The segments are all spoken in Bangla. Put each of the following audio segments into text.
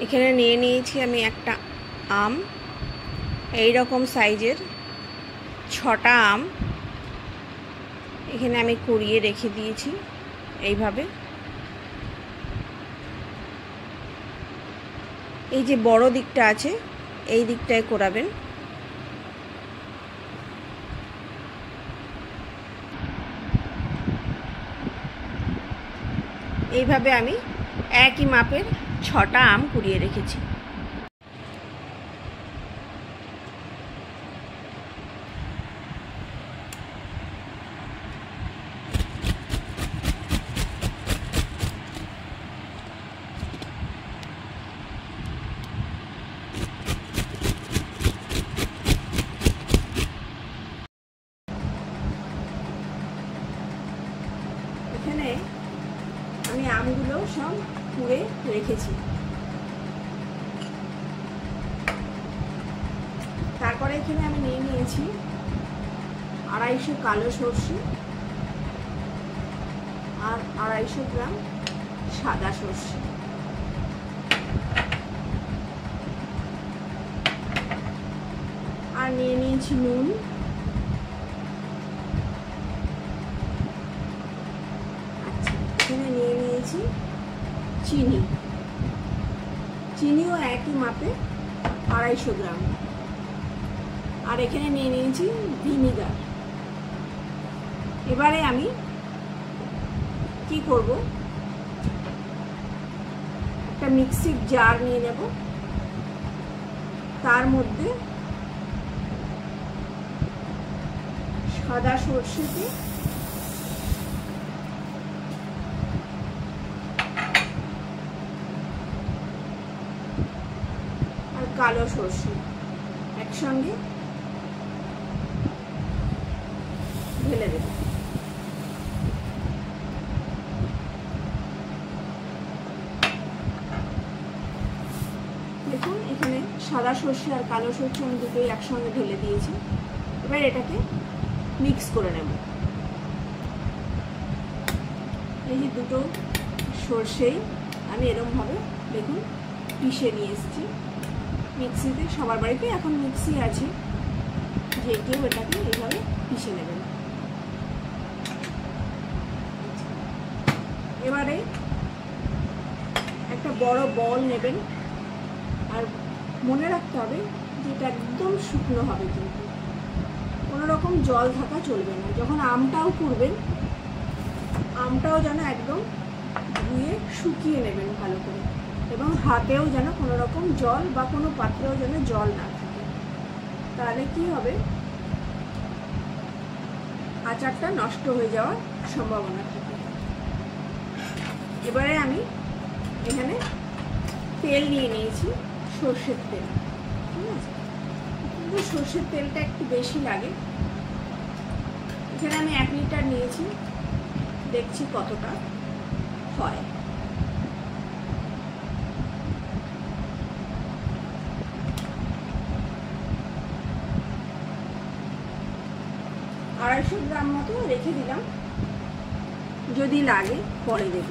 এখানে নিয়ে নিয়েছি আমি একটা আম, এই রকম সাইজের 6টা আম এখানে আমি কুড়িয়ে রেখে দিয়েছি। এইভাবে এই যে বড় দিকটা আছে এই দিকটায় কোরাবেন। এইভাবে আমি একই মাপের 6টা আম কুড়িয়ে রেখেছি। এখানে আমি আমগুলো সব কুড়ে রেখেছি। তারপরে এখানে আমি নিয়ে নিয়েছি 250 কালো সরষে আর 250 গ্রাম সাদা সরষে। আর নিয়ে নিয়েছি নুন, আচ্ছা এখানে নিয়ে নিয়েছি চিনি, চিনিও একই মাপে 250 গ্রাম। আর এখানে নিয়ে নিয়েছি ভিনিগার। এবারে আমি কি করব, একটা মিক্সির জার নিয়ে নেব, তার মধ্যে সাদা সরষেকে আর কালো সরষে একসঙ্গে ঢেলে দেব। দেখুন এখানে সাদা সরষে আর কালো সরষে আমি দুটোই একসঙ্গে ঢেলে দিয়েছি। এবার এটাকে মিক্স করে নেব। এই যে দুটো সরষেই আমি এরকমভাবে দেখুন পিষে নিয়ে এসেছি মিক্সিতে। সবার বাড়িতে এখন মিক্সি আছে, যে কেউ এটাকে এইভাবে পিষে নেবেন। এবারে একটা বড় বল নেবেন, আর মনে রাখতে হবে যে এটা একদম শুকনো হবে, কিন্তু কোনো রকম জল থাকা চলবে না। যখন আমটাও কুড়বেন, আমটাও যেন একদম ধুয়ে শুকিয়ে নেবেন ভালো করে, এবং হাতেও যেন কোনো রকম জল বা কোনো পাত্রেও যেন জল না থাকে। তাহলে কি হবে, আচারটা নষ্ট হয়ে যাওয়ার সম্ভাবনা থাকে। এবারে আমি এখানে তেল নিয়ে নিয়েছি, সর্ষের তেল, ঠিক আছে, কিন্তু সর্ষের তেলটা একটু বেশি লাগে। এখানে আমি 1 লিটার নিয়েছি, দেখছি কতটা হয়। আড়াইশো গ্রাম মতো রেখে দিলাম, যদি লাগে পরে দেব।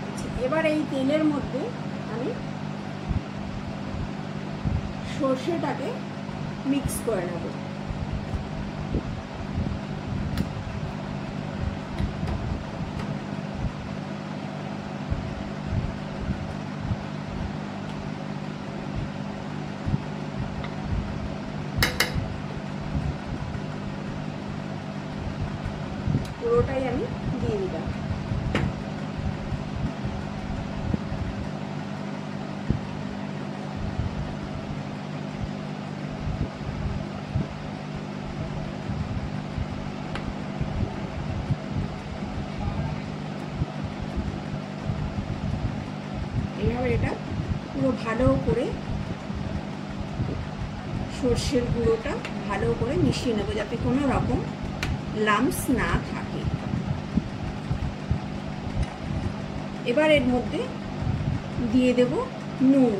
আচ্ছা, এবার এই তেলের মধ্যে আমি সর্ষেটাকে মিক্স করে নেব। পুরোটাই আমি দিয়ে দিলাম। এইভাবে এটা পুরো ভালো করে সর্ষের গুঁড়োটা ভালো করে মিশিয়ে নেব, যাতে কোনো রকম লাম্পস না থাকে। এবার এর মধ্যে দিয়ে দেব নুন,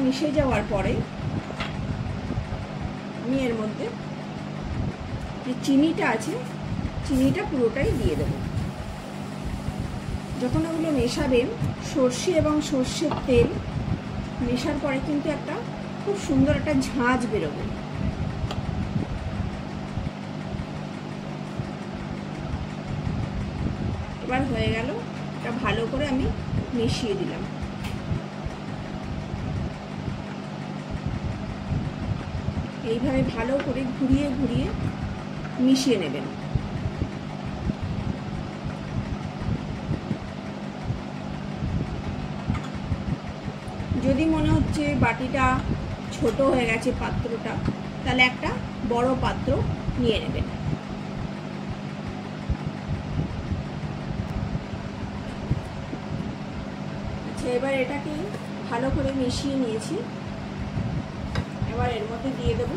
মিশে যাওয়ার পরে আমি এর মধ্যে যে চিনিটা আছে চিনিটা পুরোটাই দিয়ে দেব। যখন ওগুলো মেশাবেন সর্ষে এবং সর্ষের তেল মেশার পরে কিন্তু একটা খুব সুন্দর একটা ঝাঁঝ বেরোবে। এবার হয়ে গেল, এটা ভালো করে আমি মিশিয়ে দিলাম। এইভাবে ভালো করে ঘুরিয়ে ঘুরিয়ে মিশিয়ে নেবেন। যদি মনে হচ্ছে বাটিটা ছোট হয়ে গেছে পাত্রটা, তাহলে একটা বড় পাত্র নিয়ে নেবেন। আচ্ছা, এবার এটাকে ভালো করে মিশিয়ে নিয়েছি। এবার এর মধ্যে দিয়ে দেব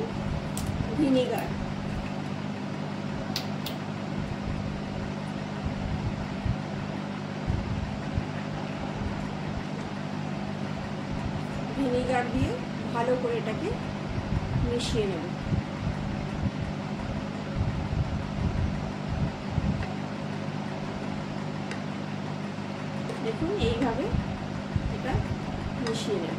ভিনেগার। ভিনেগার দিয়ে ভালো করে এটাকে মিশিয়ে নেব। দেখুন এইভাবে এটা মিশিয়ে নেব।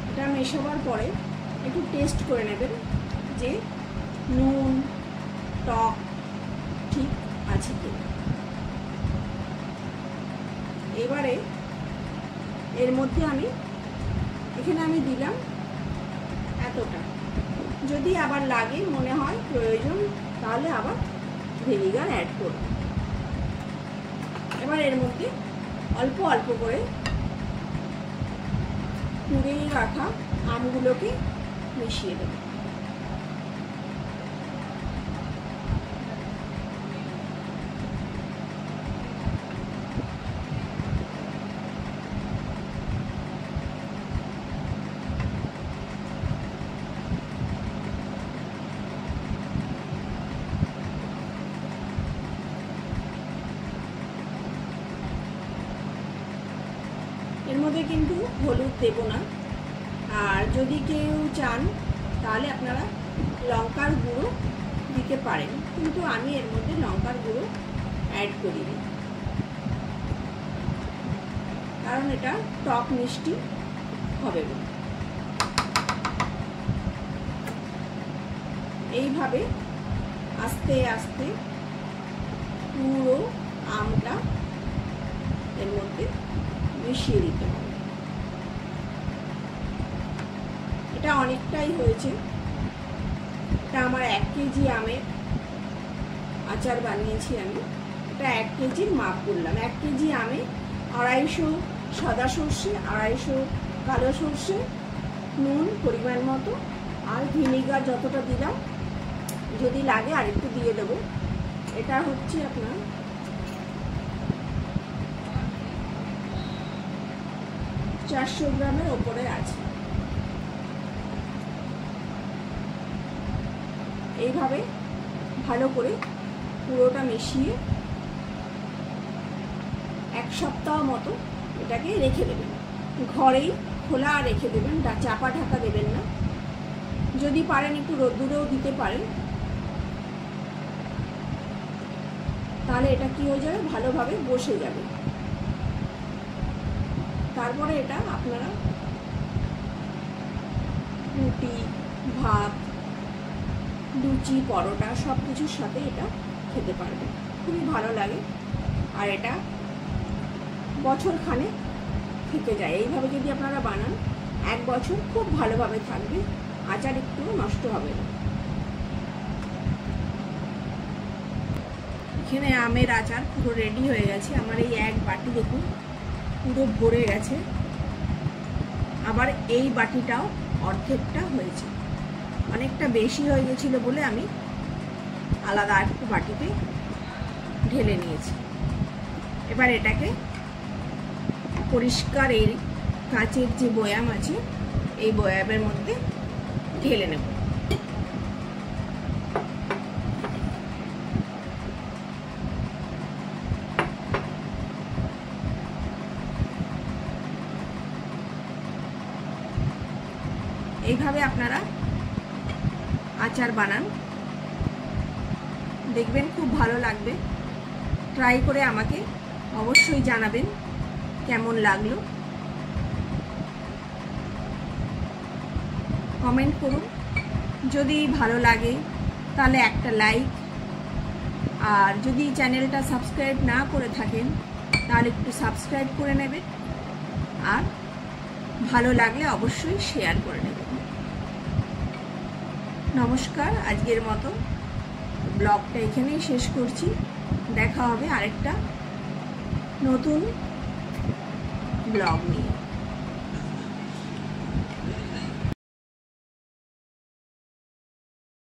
এটা মেশাবার পরে একটু টেস্ট করে নেবেন যে নুন টক ঠিক আছে কিনা। এবারে এর মধ্যে এখানে আমি দিলাম এতটা। যদি আবার লাগে মনে হয় প্রয়োজন, তাহলে আবার ভিনেগার অ্যাড করব। এবার এর মধ্যে অল্প অল্প করে কুড়িয়ে রাখা আমগুলোকে মিশিয়ে দেব। এর মধ্যে কিন্তু হলুদ দেব না, আর যদি কেউ চান তাহলে আপনারা লঙ্কার গুঁড়ো দিতে পারেন, কিন্তু আমি এর মধ্যে লঙ্কার গুঁড়ো অ্যাড করিনি, কারণ এটা টক মিষ্টি হবে বলে। এইভাবে আস্তে আস্তে পুরো আমটা এর মধ্যে মিশিয়ে দিতে হবে। এটা অনেকটাই হয়েছে। এটা আমার 1 কেজি আমের আচার বানিয়েছি আমি। এটা 1 কেজির মাপ করলাম। 1 কেজি আমে 250 সাদা সর্ষে, 250 কালো সর্ষে, নুন পরিমাণ মতো, আর ভিনেগার যতটা দিলাম, যদি লাগে আর একটু দিয়ে দেবো। এটা হচ্ছে আপনার 400 গ্রামের ওপরে আছে। এইভাবে ভালো করে পুরোটা মিশিয়ে 1 সপ্তাহ মতো এটাকে রেখে দেবেন। ঘরেই খোলা রেখে দেবেন, চাপা ঢাকা দেবেন না। যদি পারেন একটু রোদ্দুরেও দিতে পারেন, তাহলে এটা কি হয়ে যাবে, ভালোভাবে বসে যাবে। তারপরে এটা আপনারা রুটি, ভাত, লুচি, পরোটা সব কিছুর সাথে এটা খেতে পারবেন, খুবই ভালো লাগে। আর এটা বছর খানে থেকে যায়। এইভাবে যদি আপনারা বানান 1 বছর খুব ভালোভাবে থাকবে, আচার একটু নষ্ট হবে না। এখানে আমের আচার পুরো রেডি হয়ে গেছে। আমার এই 1 বাটি দেখুন পুরো ভরে গেছে। আবার এই বাটিটাও অর্ধেকটা হয়েছে, অনেকটা বেশি হয়ে গেছিল বলে আমি আলাদা একটু বাটিতে ঢেলে নিয়েছি। এবার এটাকে পরিষ্কার এই কাঁচের যে বয়াম আছে, এই বয়ামের মধ্যে ঢেলে নেব। এইভাবে আপনারা আচার বানান, দেখবেন খুব ভালো লাগবে। ট্রাই করে আমাকে অবশ্যই জানাবেন কেমন লাগলো। কমেন্ট করুন, যদি ভালো লাগে তাহলে একটা লাইক, আর যদি চ্যানেলটা সাবস্ক্রাইব না করে থাকেন তাহলে একটু সাবস্ক্রাইব করে নেবেন, আর ভালো লাগলে অবশ্যই শেয়ার করে নেবেন। নমস্কার, আজকের মতো ব্লগটা এখানেই শেষ করছি। দেখা হবে আরেকটা নতুন ব্লগ নিয়ে।